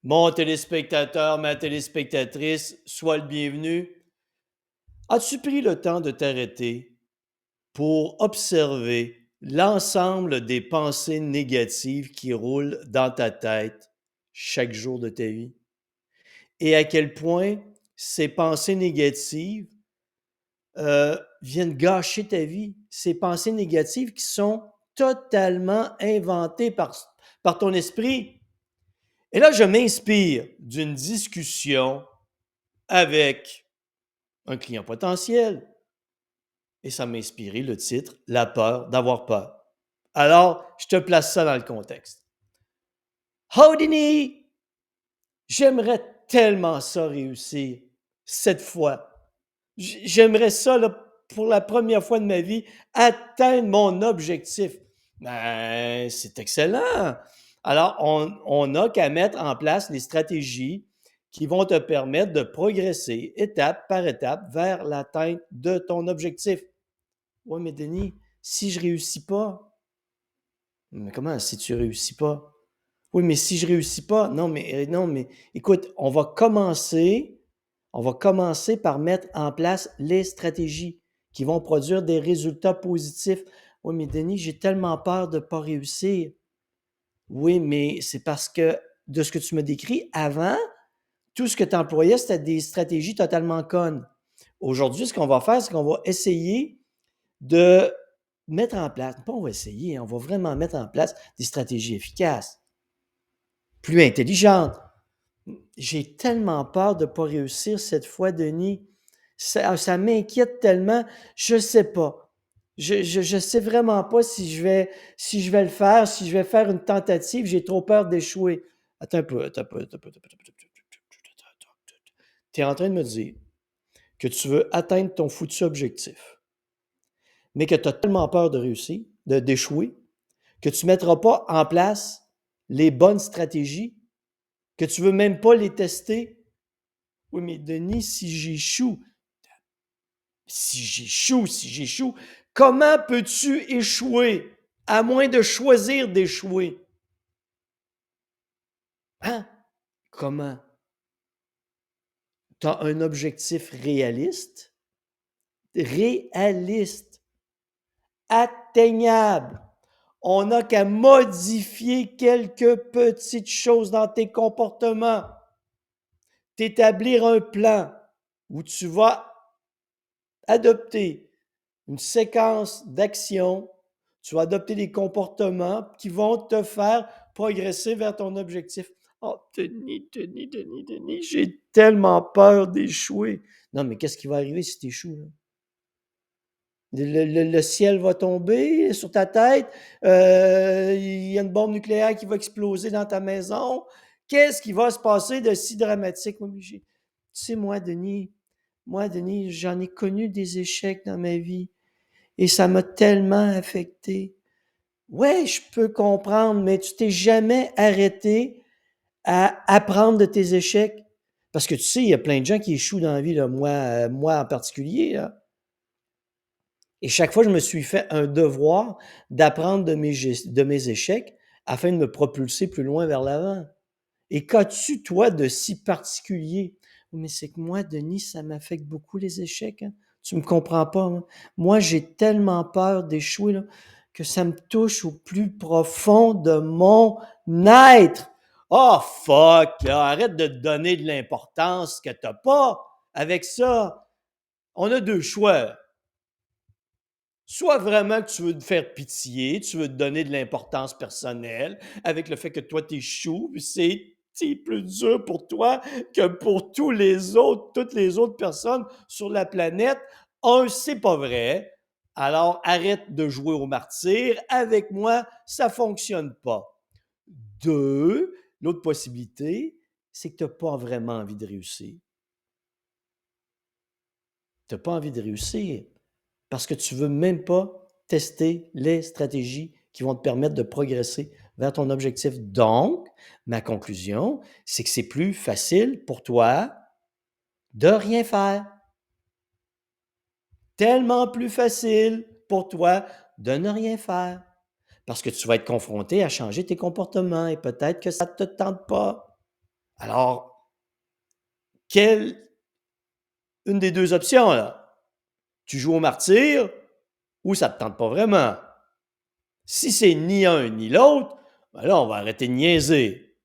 Mon téléspectateur, ma téléspectatrice, sois le bienvenu. As-tu pris le temps de t'arrêter pour observer l'ensemble des pensées négatives qui roulent dans ta tête chaque jour de ta vie? Et à quel point ces pensées négatives viennent gâcher ta vie? Ces pensées négatives qui sont totalement inventées par ton esprit. Et là, je m'inspire d'une discussion avec un client potentiel. Et ça m'a inspiré le titre La peur d'avoir peur. Alors, je te place ça dans le contexte. Houdini! J'aimerais tellement ça réussir cette fois. J'aimerais ça, là, pour la première fois de ma vie, atteindre mon objectif. Ben, c'est excellent. Alors, on n'a qu'à mettre en place les stratégies qui vont te permettre de progresser étape par étape vers l'atteinte de ton objectif. Oui, mais Denis, si je réussis pas, mais comment si tu réussis pas? Oui, mais si je réussis pas, non, mais écoute, on va commencer par mettre en place les stratégies qui vont produire des résultats positifs. Oui, mais Denis, j'ai tellement peur de pas réussir. Oui, mais c'est parce que de ce que tu me décris avant, tout ce que tu employais, c'était des stratégies totalement connes. Aujourd'hui, ce qu'on va faire, c'est qu'on va essayer de mettre en place, pas on va essayer, on va vraiment mettre en place des stratégies efficaces, plus intelligentes. J'ai tellement peur de ne pas réussir cette fois, Denis. Ça m'inquiète tellement. Je ne sais pas. Je sais vraiment pas si je vais le faire, si je vais faire une tentative. J'ai trop peur d'échouer. Attends un peu, attends un peu, attends un peu, attends un peu. Tu es en train de me dire que tu veux atteindre ton foutu objectif, mais que tu as tellement peur de réussir, d'échouer, que tu ne mettras pas en place les bonnes stratégies, que tu ne veux même pas les tester. Oui, mais Denis, si j'échoue, comment peux-tu échouer à moins de choisir d'échouer? Hein? Comment? Tu as un objectif réaliste, atteignable. On n'a qu'à modifier quelques petites choses dans tes comportements, t'établir un plan où tu vas adopter une séquence d'actions, tu vas adopter des comportements qui vont te faire progresser vers ton objectif. Oh, Denis, j'ai tellement peur d'échouer. Non, mais qu'est-ce qui va arriver si tu échoues? Le ciel va tomber sur ta tête, il y a une bombe nucléaire qui va exploser dans ta maison. Qu'est-ce qui va se passer de si dramatique? Oui, tu sais, moi, Denis, j'en ai connu des échecs dans ma vie et ça m'a tellement affecté. Ouais, je peux comprendre, mais tu t'es jamais arrêté à apprendre de tes échecs. Parce que tu sais, il y a plein de gens qui échouent dans la vie, là, moi en particulier, là. Et chaque fois, je me suis fait un devoir d'apprendre de mes échecs afin de me propulser plus loin vers l'avant. Et qu'as-tu, toi, de si particulier? Mais c'est que moi, Denis, ça m'affecte beaucoup les échecs, hein. Tu me comprends pas, hein? Moi, j'ai tellement peur d'échouer, là, que ça me touche au plus profond de mon être. Oh, fuck, là, arrête de te donner de l'importance que t'as pas avec ça. On a deux choix. Soit vraiment que tu veux te faire pitié, tu veux te donner de l'importance personnelle avec le fait que toi, t'échoues, puis c'est plus dur pour toi que pour toutes les autres personnes sur la planète. Un, c'est pas vrai. Alors, arrête de jouer au martyr. Avec moi, ça fonctionne pas. Deux, l'autre possibilité, c'est que tu n'as pas vraiment envie de réussir. Tu n'as pas envie de réussir parce que tu ne veux même pas tester les stratégies qui vont te permettre de progresser vers ton objectif. Donc, ma conclusion, c'est que c'est plus facile pour toi de rien faire. Tellement plus facile pour toi de ne rien faire. Parce que tu vas être confronté à changer tes comportements et peut-être que ça ne te tente pas. Alors, quelle une des 2 options, là? Tu joues au martyr ou ça te tente pas vraiment? Si c'est ni un ni l'autre, ben là, on va arrêter de niaiser.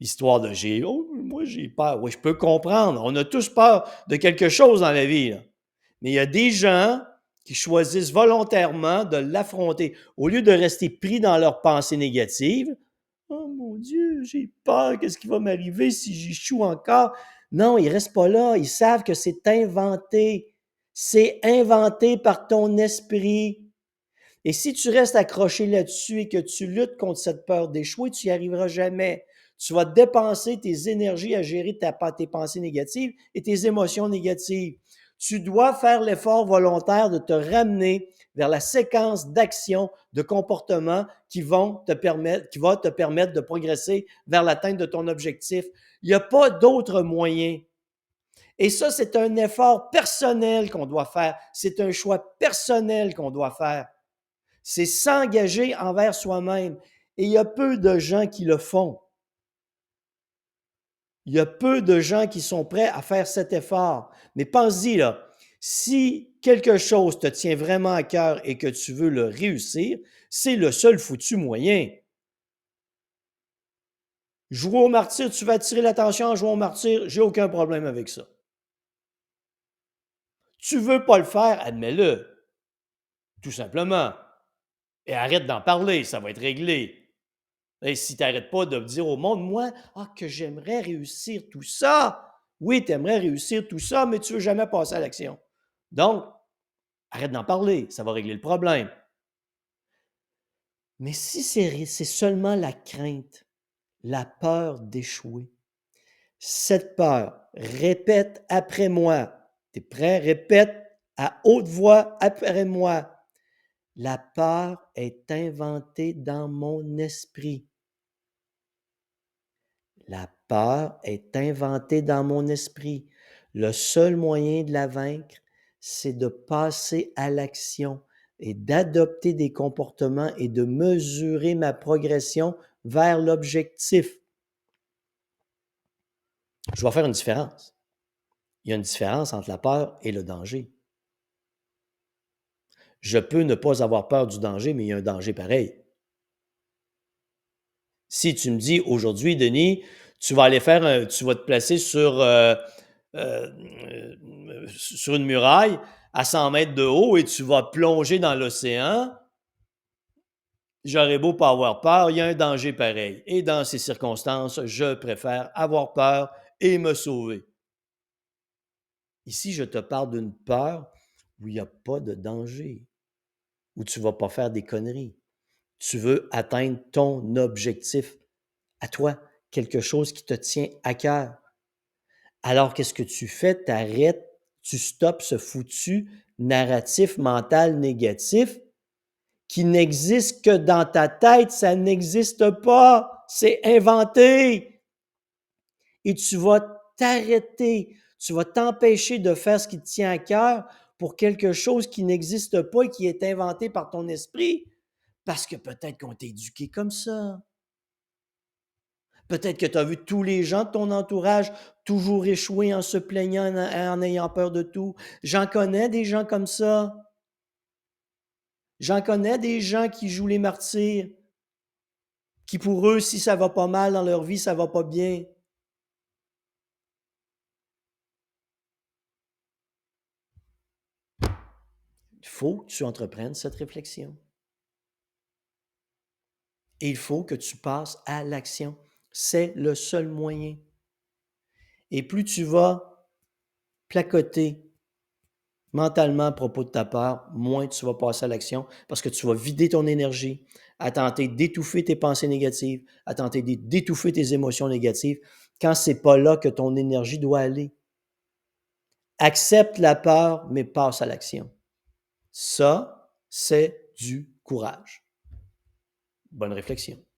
Histoire de j'ai oh, moi j'ai peur. Oui, je peux comprendre. On a tous peur de quelque chose dans la vie, là. Mais il y a des gens qui choisissent volontairement de l'affronter. Au lieu de rester pris dans leurs pensées négatives, oh mon Dieu, j'ai peur, qu'est-ce qui va m'arriver si j'échoue encore? Non, ils ne restent pas là. Ils savent que c'est inventé. C'est inventé par ton esprit. Et si tu restes accroché là-dessus et que tu luttes contre cette peur d'échouer, tu n'y arriveras jamais. Tu vas dépenser tes énergies à gérer tes pensées négatives et tes émotions négatives. Tu dois faire l'effort volontaire de te ramener vers la séquence d'actions, de comportements qui va te permettre de progresser vers l'atteinte de ton objectif. Il n'y a pas d'autre moyen. Et ça, c'est un effort personnel qu'on doit faire. C'est un choix personnel qu'on doit faire. C'est s'engager envers soi-même. Et il y a peu de gens qui le font. Il y a peu de gens qui sont prêts à faire cet effort. Mais pense-y, là, si quelque chose te tient vraiment à cœur et que tu veux le réussir, c'est le seul foutu moyen. Jouer au martyr, tu vas attirer l'attention en jouant au martyr, j'ai aucun problème avec ça. Tu veux pas le faire, admets-le, tout simplement. Et arrête d'en parler, ça va être réglé. Et si tu n'arrêtes pas de dire au monde, moi, que j'aimerais réussir tout ça. Oui, tu aimerais réussir tout ça, mais tu ne veux jamais passer à l'action. Donc, arrête d'en parler, ça va régler le problème. Mais si c'est seulement la crainte, la peur d'échouer, cette peur, répète après moi. Tu es prêt? Répète à haute voix après moi. La peur est inventée dans mon esprit. La peur est inventée dans mon esprit. Le seul moyen de la vaincre, c'est de passer à l'action et d'adopter des comportements et de mesurer ma progression vers l'objectif. Je vais faire une différence. Il y a une différence entre la peur et le danger. Je peux ne pas avoir peur du danger, mais il y a un danger pareil. Si tu me dis aujourd'hui, Denis, tu vas tu vas te placer sur une muraille à 100 mètres de haut et tu vas plonger dans l'océan, j'aurais beau pas avoir peur, il y a un danger pareil. Et dans ces circonstances, je préfère avoir peur et me sauver. Ici, je te parle d'une peur où il n'y a pas de danger, où tu ne vas pas faire des conneries. Tu veux atteindre ton objectif à toi, quelque chose qui te tient à cœur. Alors, qu'est-ce que tu fais? Tu arrêtes, tu stoppes ce foutu narratif mental négatif qui n'existe que dans ta tête, ça n'existe pas, c'est inventé. Et tu vas t'arrêter, tu vas t'empêcher de faire ce qui te tient à cœur pour quelque chose qui n'existe pas et qui est inventé par ton esprit, parce que peut-être qu'on t'a éduqué comme ça. Peut-être que tu as vu tous les gens de ton entourage toujours échouer en se plaignant, en ayant peur de tout. J'en connais des gens comme ça. J'en connais des gens qui jouent les martyrs, qui pour eux, si ça va pas mal dans leur vie, ça va pas bien. Il faut que tu entreprennes cette réflexion. Et il faut que tu passes à l'action. C'est le seul moyen. Et plus tu vas placoter mentalement à propos de ta peur, moins tu vas passer à l'action parce que tu vas vider ton énergie à tenter d'étouffer tes pensées négatives, à tenter d'étouffer tes émotions négatives quand c'est pas là que ton énergie doit aller. Accepte la peur, mais passe à l'action. Ça, c'est du courage. Bonne réflexion.